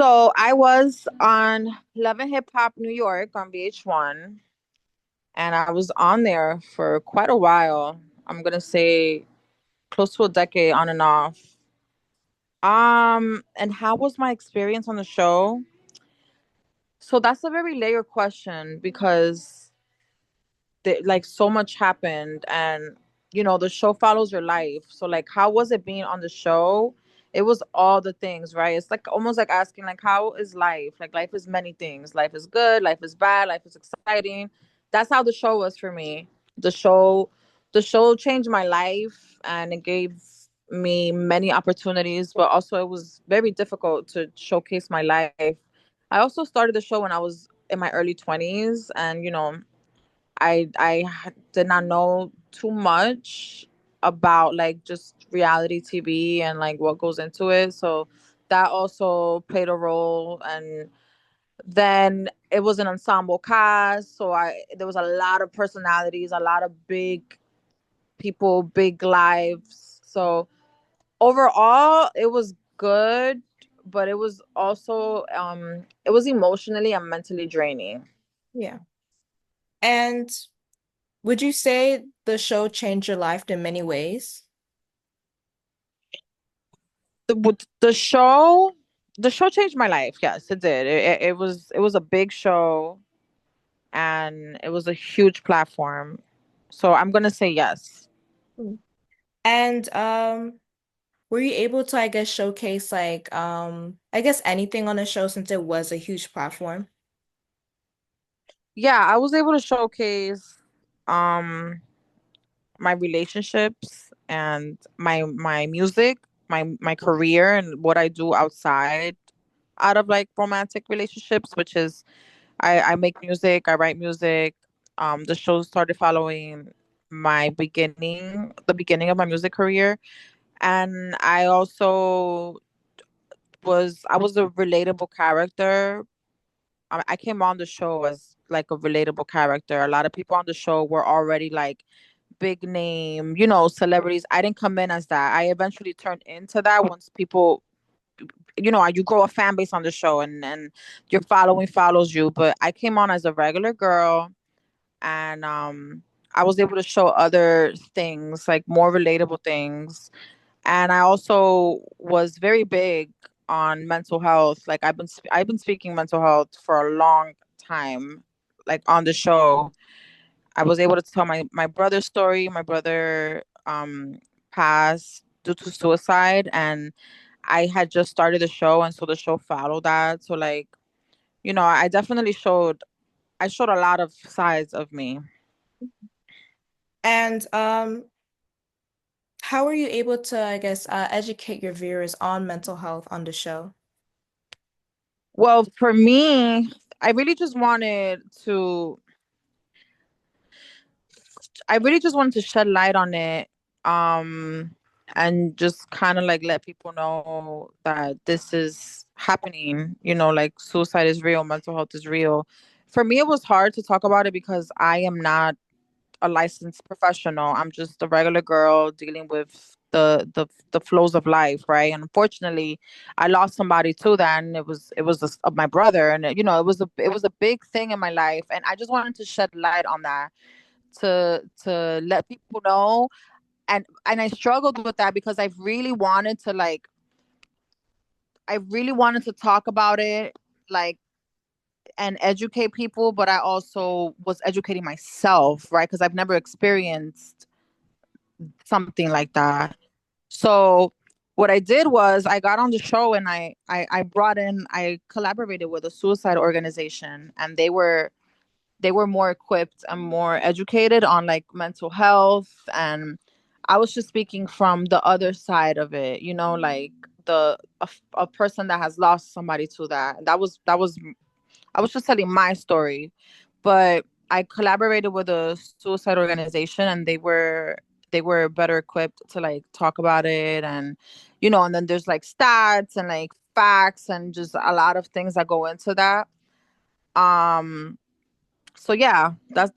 So I was on Love and Hip Hop New York on VH1, and I was on there for quite a while. I'm gonna say close to a decade on and off. And how was my experience on the show? So that's a very layered question because like so much happened, and the show follows your life. So like, how was it being on the show? It was all the things, right? It's like almost like asking like, how is life? Like, life is many things. Life is good, life is bad, life is exciting. That's how the show was for me. The show the show changed my life, and it gave me many opportunities, but also it was very difficult to showcase my life. I also started the show when I was in my early 20s, and did not know too much about like just reality TV and like what goes into it. So that also played a role. And then it was an ensemble cast, so I there was a lot of personalities, a lot of big people, big lives. So overall, it was good, but it was also it was emotionally and mentally draining. Yeah. And would you say the show changed your life in many ways? The show changed my life. Yes, it did. It was a big show, and it was a huge platform. So I'm gonna say yes. Mm. And were you able to, I guess, showcase like I guess anything on the show since it was a huge platform? Yeah, I was able to showcase um my relationships and my music, my career, and what I do outside out of like romantic relationships, which is I make music, I write music. The show started following the beginning of my music career. And I was a relatable character. I came on the show as like a relatable character. A lot of people on the show were already like big name, celebrities. I didn't come in as that. I eventually turned into that once people, you grow a fan base on the show, and your following follows you. But I came on as a regular girl, and I was able to show other things, like more relatable things. And I also was very big on mental health. Like I've been speaking mental health for a long time, like on the show. I was able to tell my brother's story. My brother passed due to suicide, and I had just started the show, and so the show followed that. So like, I definitely showed a lot of sides of me. And how were you able to, I guess, educate your viewers on mental health on the show? Well, for me, I really just wanted to I really just wanted to shed light on it, um, and just kind of like let people know that this is happening. Like suicide is real, mental health is real. For me, it was hard to talk about it because I am not a licensed professional. I'm just a regular girl dealing with the flows of life, right? And unfortunately, I lost somebody to that, and it was my brother, and it was a big thing in my life, and I just wanted to shed light on that to let people know. And I struggled with that because I really wanted to talk about it, like, and educate people, but I also was educating myself, right? Because I've never experienced something like that. So what I did was I got on the show, and I collaborated with a suicide organization, and they were more equipped and more educated on like mental health. And I was just speaking from the other side of it, like a person that has lost somebody to that. That was I was just telling my story. But I collaborated with a suicide organization, and they were better equipped to like talk about it. And and then there's like stats and like facts and just a lot of things that go into that. um so yeah, that's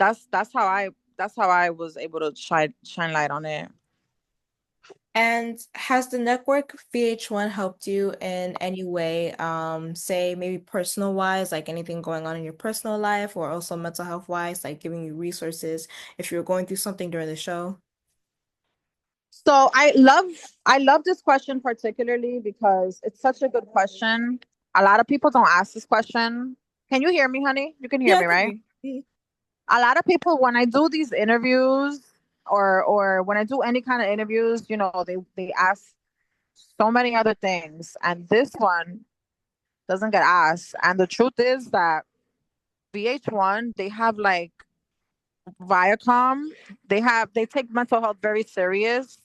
how I was able to shine light on it. And has the network VH1 helped you in any way, say maybe personal wise, like anything going on in your personal life, or also mental health wise, like giving you resources if you're going through something during the show? So I love this question particularly because it's such a good question. A lot of people don't ask this question. Can you hear me, honey? You can hear Yeah, I me, can hear right? you. A lot of people when I do these interviews or when I do any kind of interviews, they ask so many other things and this one doesn't get asked. And the truth is that VH1, they have like Viacom, they take mental health very serious.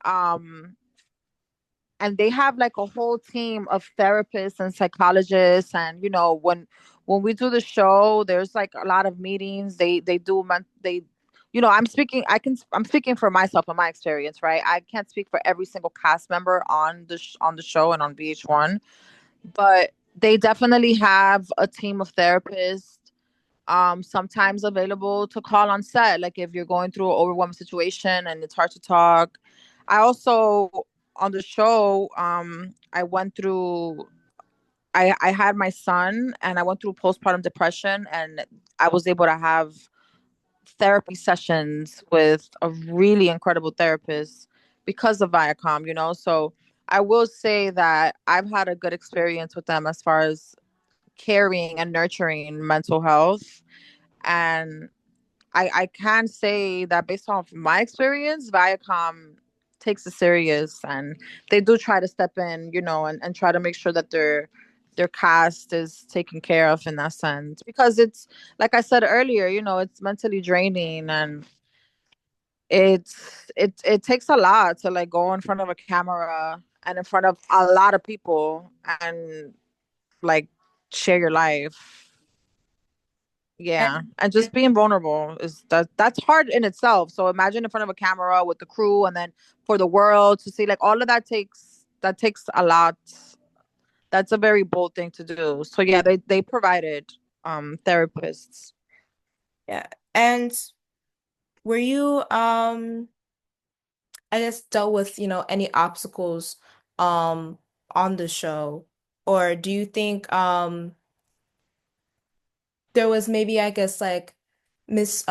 Um and they have like a whole team of therapists and psychologists, and when we do the show there's like a lot of meetings. They do they I'm speaking for myself and my experience, right? I can't speak for every single cast member on on the show and on VH1, but they definitely have a team of therapists, sometimes available to call on set, like if you're going through an overwhelming situation and it's hard to talk. I also, on the show, I went through I had my son and I went through postpartum depression, and I was able to have therapy sessions with a really incredible therapist because of Viacom, so I will say that I've had a good experience with them as far as caring and nurturing mental health. And I can say that based off my experience, Viacom takes it serious, and they do try to step in, and try to make sure that their cast is taken care of in that sense. Because it's like I said earlier, it's mentally draining, and it takes a lot to like go in front of a camera and in front of a lot of people and like share your life. Yeah, and And just being vulnerable is that's hard in itself. So imagine in front of a camera with the crew, and then for the world to see, like, all of that takes a lot. That's a very bold thing to do. So yeah, they provided therapists. yeah. And were you I guess dealt with, any obstacles um on the show? Or do you think there was maybe, I guess, like miss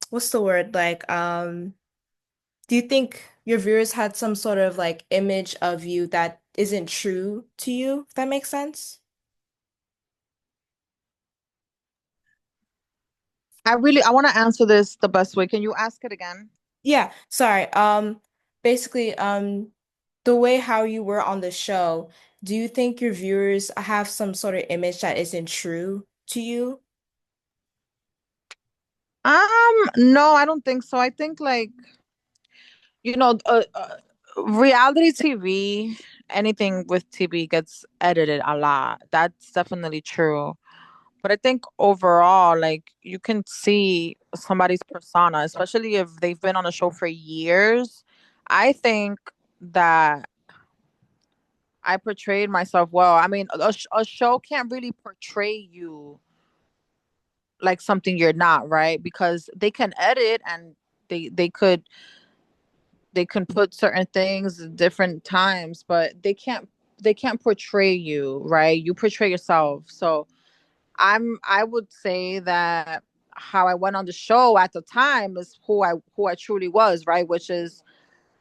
what's the word? Like do you think your viewers had some sort of like image of you that isn't true to you, if that makes sense? I want to answer this the best way. Can you ask it again? Yeah, sorry. Basically, the way how you were on the show, do you think your viewers have some sort of image that isn't true to you? No, I don't think so. I think, like, reality TV, anything with TV gets edited a lot. That's definitely true. But I think overall, like, you can see somebody's persona, especially if they've been on a show for years. I think that I portrayed myself well. I mean, a show can't really portray you like something you're not, right? Because they can edit, and they they could they can put certain things at different times, but they can't portray you, right? You portray yourself. So I would say that how I went on the show at the time is who I truly was, right? Which is,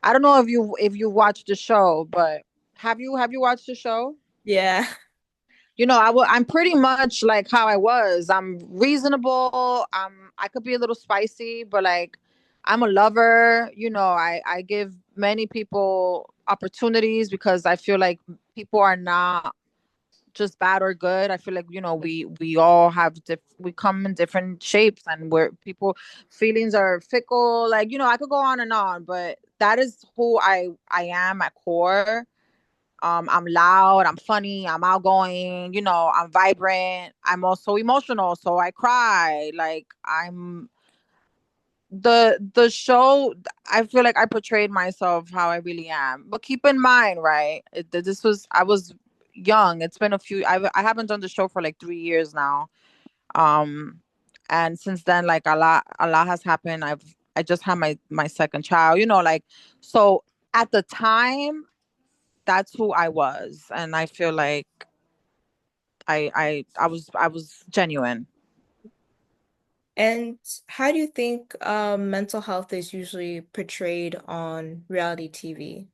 I don't know if you watched the show, but have you watched the show? Yeah. I'm pretty much like how I was. I'm reasonable. I could be a little spicy, but like, I'm a lover. I give many people opportunities because I feel like people are not just bad or good. I feel like, we all we come in different shapes, and where people feelings are fickle. Like, I could go on, but that is who I am at core. I'm loud, I'm funny, I'm outgoing, I'm vibrant, I'm also emotional, so I cry. Like, I'm the show. I feel like I portrayed myself how I really am. But keep in mind, right? I was young. It's been I haven't done the show for like 3 years now. Um and since then, like, a lot has happened. I just had my second child, like, so at the time, that's who I was, and I feel like I was genuine. And how do you think mental health is usually portrayed on reality TV?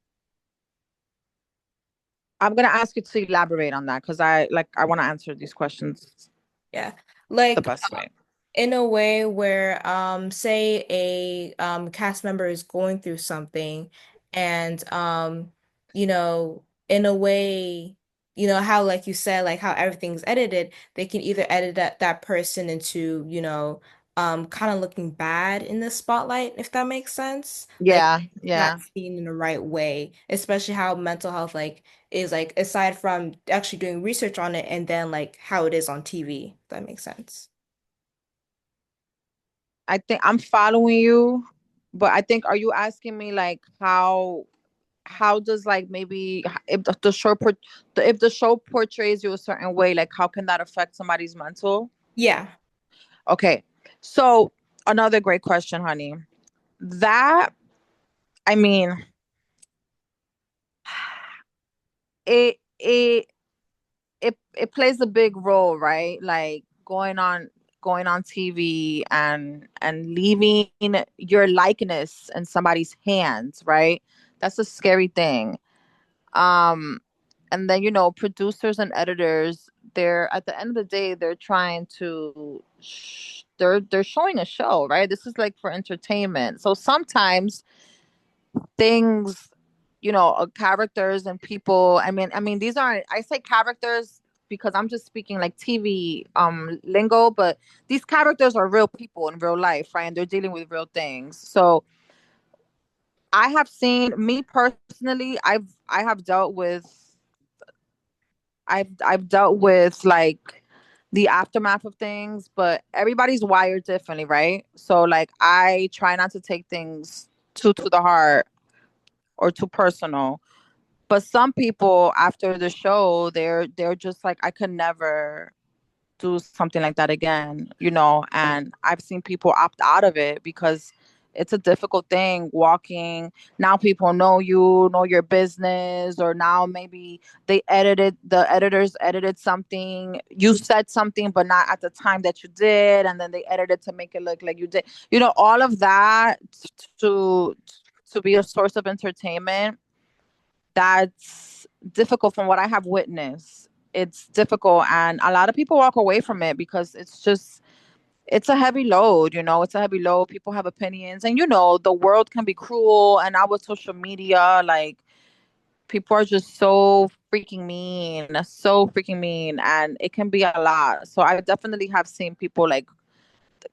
I'm gonna ask you to elaborate on that because I want to answer these questions Yeah. the Like best way. in a way where say a cast member is going through something and in a way how like you said like how everything's edited, they can either edit that person into kind of looking bad in the spotlight, if that makes sense, like Yeah, not yeah. seen in the right way, especially how mental health like is like aside from actually doing research on it and then like how it is on TV, if that makes sense. I think I'm following you, but I think, are you asking me like how does, like, maybe if if the show portrays you a certain way, like how can that affect somebody's mental? Yeah. Okay, so another great question, honey. That, I mean, it it plays a big role, right? Like going on TV and leaving your likeness in somebody's hands, right? That's a scary thing. Um, and then, producers and editors, they're at the end of the day, they're trying to they're showing a show, right? This is like for entertainment. So sometimes things, characters and people, I mean these aren't, I say characters because I'm just speaking like TV lingo, but these characters are real people in real life, right? And they're dealing with real things. So I have seen, me personally, I have dealt with, I've dealt with like the aftermath of things, but everybody's wired differently, right? So like I try not to take things too to the heart or too personal. But some people after the show, they're just like, I could never do something like that again, and I've seen people opt out of it because it's a difficult thing walking. Now people know your business, or now maybe the editors edited something, you said something but not at the time that you did, and then they edited to make it look like you did, all of that, to to be a source of entertainment. That's difficult from what I have witnessed. It's difficult, and a lot of people walk away from it because it's a heavy load, it's a heavy load. People have opinions, and the world can be cruel, and now with social media, like, people are just so freaking mean, and it can be a lot. So I definitely have seen people like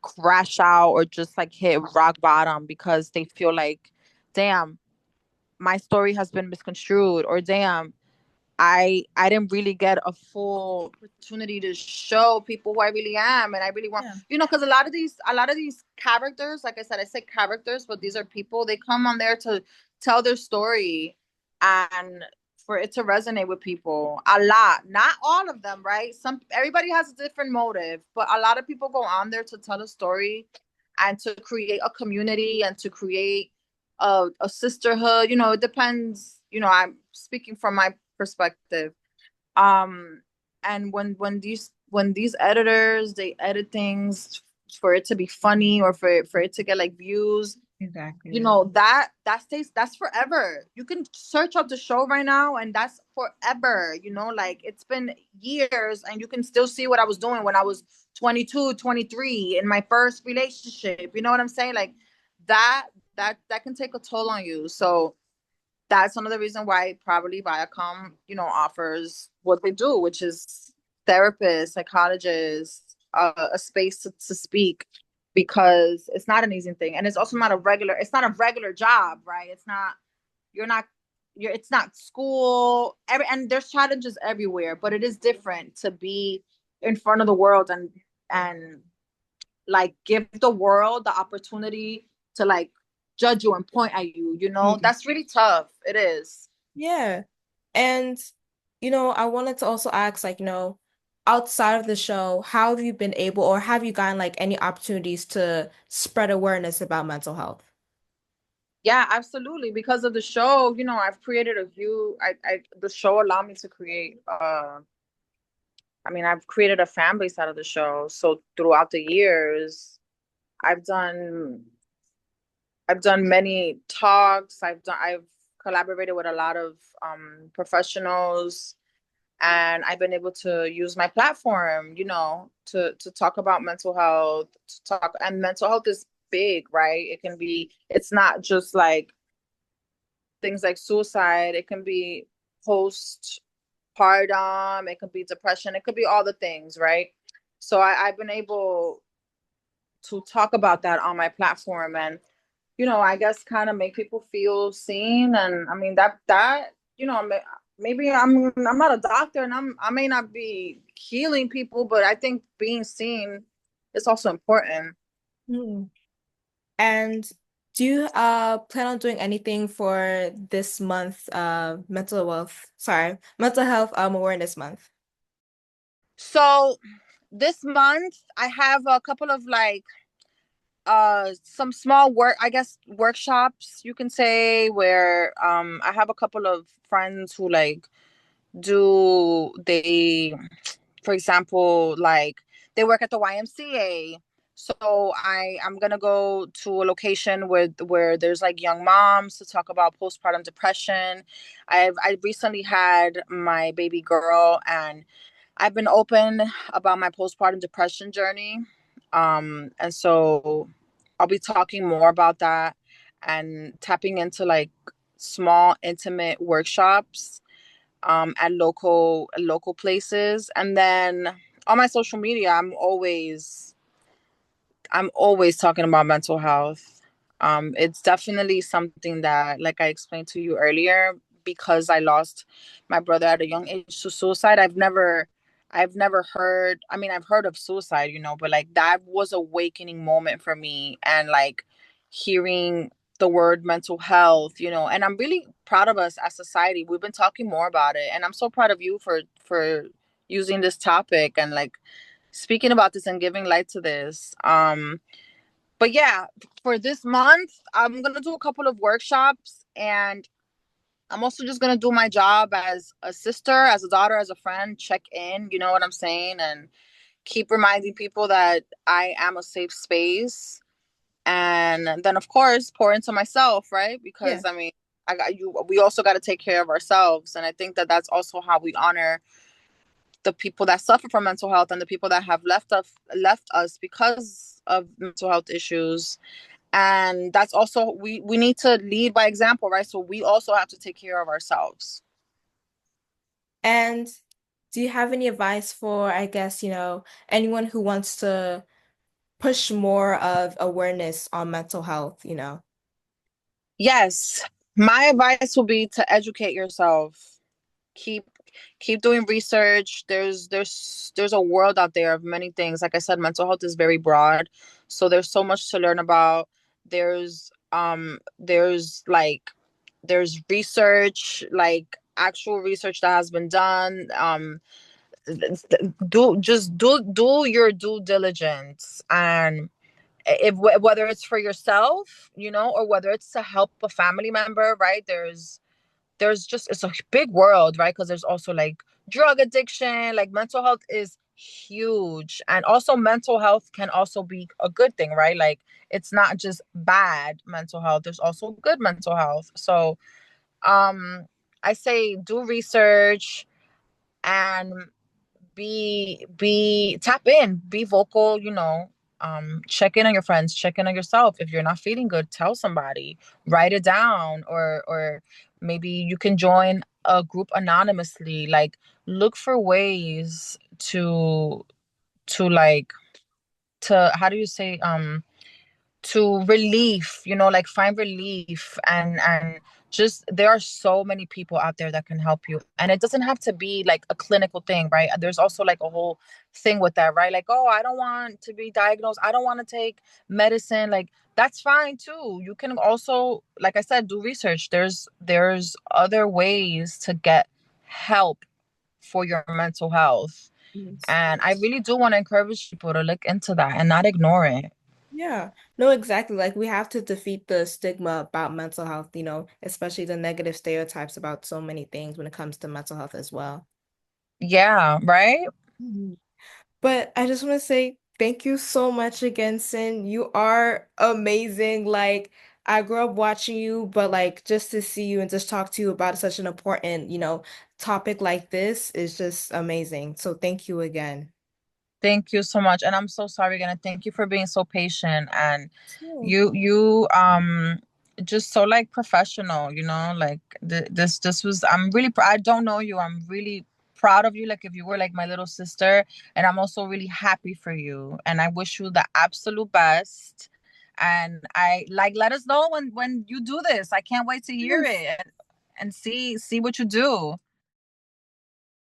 crash out or just like hit rock bottom because they feel like, damn, my story has been misconstrued, or damn, I didn't really get a full opportunity to show people who I really am, and I really want, Yeah. because a lot of these characters, like I said, I say characters, but these are people. They come on there to tell their story, and for it to resonate with people a lot. Not all of them, right? Everybody has a different motive, but a lot of people go on there to tell a story and to create a community and to create a sisterhood. It depends. I'm speaking from my perspective. Um, and when these editors, they edit things for it to be funny, or for it to get like views, Exactly. that stays, that's forever. You can search up the show right now, and that's forever. Like, it's been years, and you can still see what I was doing when I was 22, 23 in my first relationship. You know what I'm saying? Like, that that can take a toll on you. So that's another reason why probably Viacom, offers what they do, which is therapists, psychologists, a space to speak, because it's not an easy thing, and it's also not a regular. It's not a regular job, right? It's not. You're not. You're. It's not school. And there's challenges everywhere, but it is different to be in front of the world and like give the world the opportunity to like judge you and point at you. Mhm. That's really tough. It is. Yeah. And I wanted to also ask, like, outside of the show, how have you been able or have you gotten like any opportunities to spread awareness about mental health? Yeah, absolutely. Because of the show, I've created a view. The show allowed me to create. I've created a fan base out of the show. So throughout the years, I've done, I've done many talks. I've collaborated with a lot of professionals, and I've been able to use my platform, to talk about mental health, and mental health is big, right? It's not just like things like suicide. It can be postpartum, it could be depression, it could be all the things, right? So I've been able to talk about that on my platform, and I guess kind of make people feel seen. And I mean that maybe I'm not a doctor, and I may not be healing people, but I think being seen is also important. Mm. And do you plan on doing anything for this month, mental health awareness month? So this month I have a couple of like some small work, I guess, workshops, you can say, where I have a couple of friends who like do they for example, like they work at the YMCA. So I'm gonna go to a location where there's like young moms to talk about postpartum depression. I recently had my baby girl, and I've been open about my postpartum depression journey. And so I'll be talking more about that and tapping into like small intimate workshops at local places. And then on my social media, I'm always talking about mental health. It's definitely something that, like I explained to you earlier, because I lost my brother at a young age to suicide. I've never heard. I mean, I've heard of suicide, but like that was a awakening moment for me, and like hearing the word mental health, and I'm really proud of us as society. We've been talking more about it, and I'm so proud of you for using this topic and like speaking about this and giving light to this. But yeah, for this month, I'm gonna do a couple of workshops, and I'm also just gonna do my job as a sister, as a daughter, as a friend, check in, you know what I'm saying, and keep reminding people that I am a safe space. And then of course pour into myself, right? Yeah. Because I mean, I got you. We also got to take care of ourselves, and I think that that's also how we honor the people that suffer from mental health and the people that have left us because of mental health issues. And that's also, we need to lead by example, right? So we also have to take care of ourselves. And do you have any advice for, I guess, anyone who wants to push more of awareness on mental health, Yes, my advice will be to educate yourself. Keep keep doing research. There's a world out there of many things. Like I said, mental health is very broad, so there's so much to learn about. There's research, like actual research that has been done. Do your due diligence, and if whether it's for yourself, or whether it's to help a family member, right? There's just, it's a big world, right? Because there's also like drug addiction. Like mental health is huge, and also mental health can also be a good thing, right? Like it's not just bad mental health, there's also good mental health. So um I say do research, and be tap in, be vocal, check in on your friends, check in on yourself. If you're not feeling good, tell somebody, write it down, or maybe you can join a group anonymously. Like look for ways to like to how do you say, to relief, like find relief. And just, there are so many people out there that can help you, and it doesn't have to be like a clinical thing, right? There's also like a whole thing with that, right? Like, oh, I don't want to be diagnosed, I don't want to take medicine. Like that's fine too. You can also, like I said, do research. There's other ways to get help for your mental health. Yes. And I really do want to encourage people to look into that and not ignore it. Yeah. No, exactly. Like we have to defeat the stigma about mental health, especially the negative stereotypes about so many things when it comes to mental health as well. Yeah, right? Mhm. But I just want to say thank you so much again, Sin. You are amazing. Like I grew up watching you, but like just to see you and just talk to you about such an important, topic like this is just amazing. So thank you again. Thank you so much. And I'm so sorry again. And thank you for being so patient and Sure. you just so like professional, like this was I'm really I don't know you. I'm really proud of you, like if you were like my little sister, and I'm also really happy for you and I wish you the absolute best. And I like let us know when you do this. I can't wait to hear Yes. it and see what you do.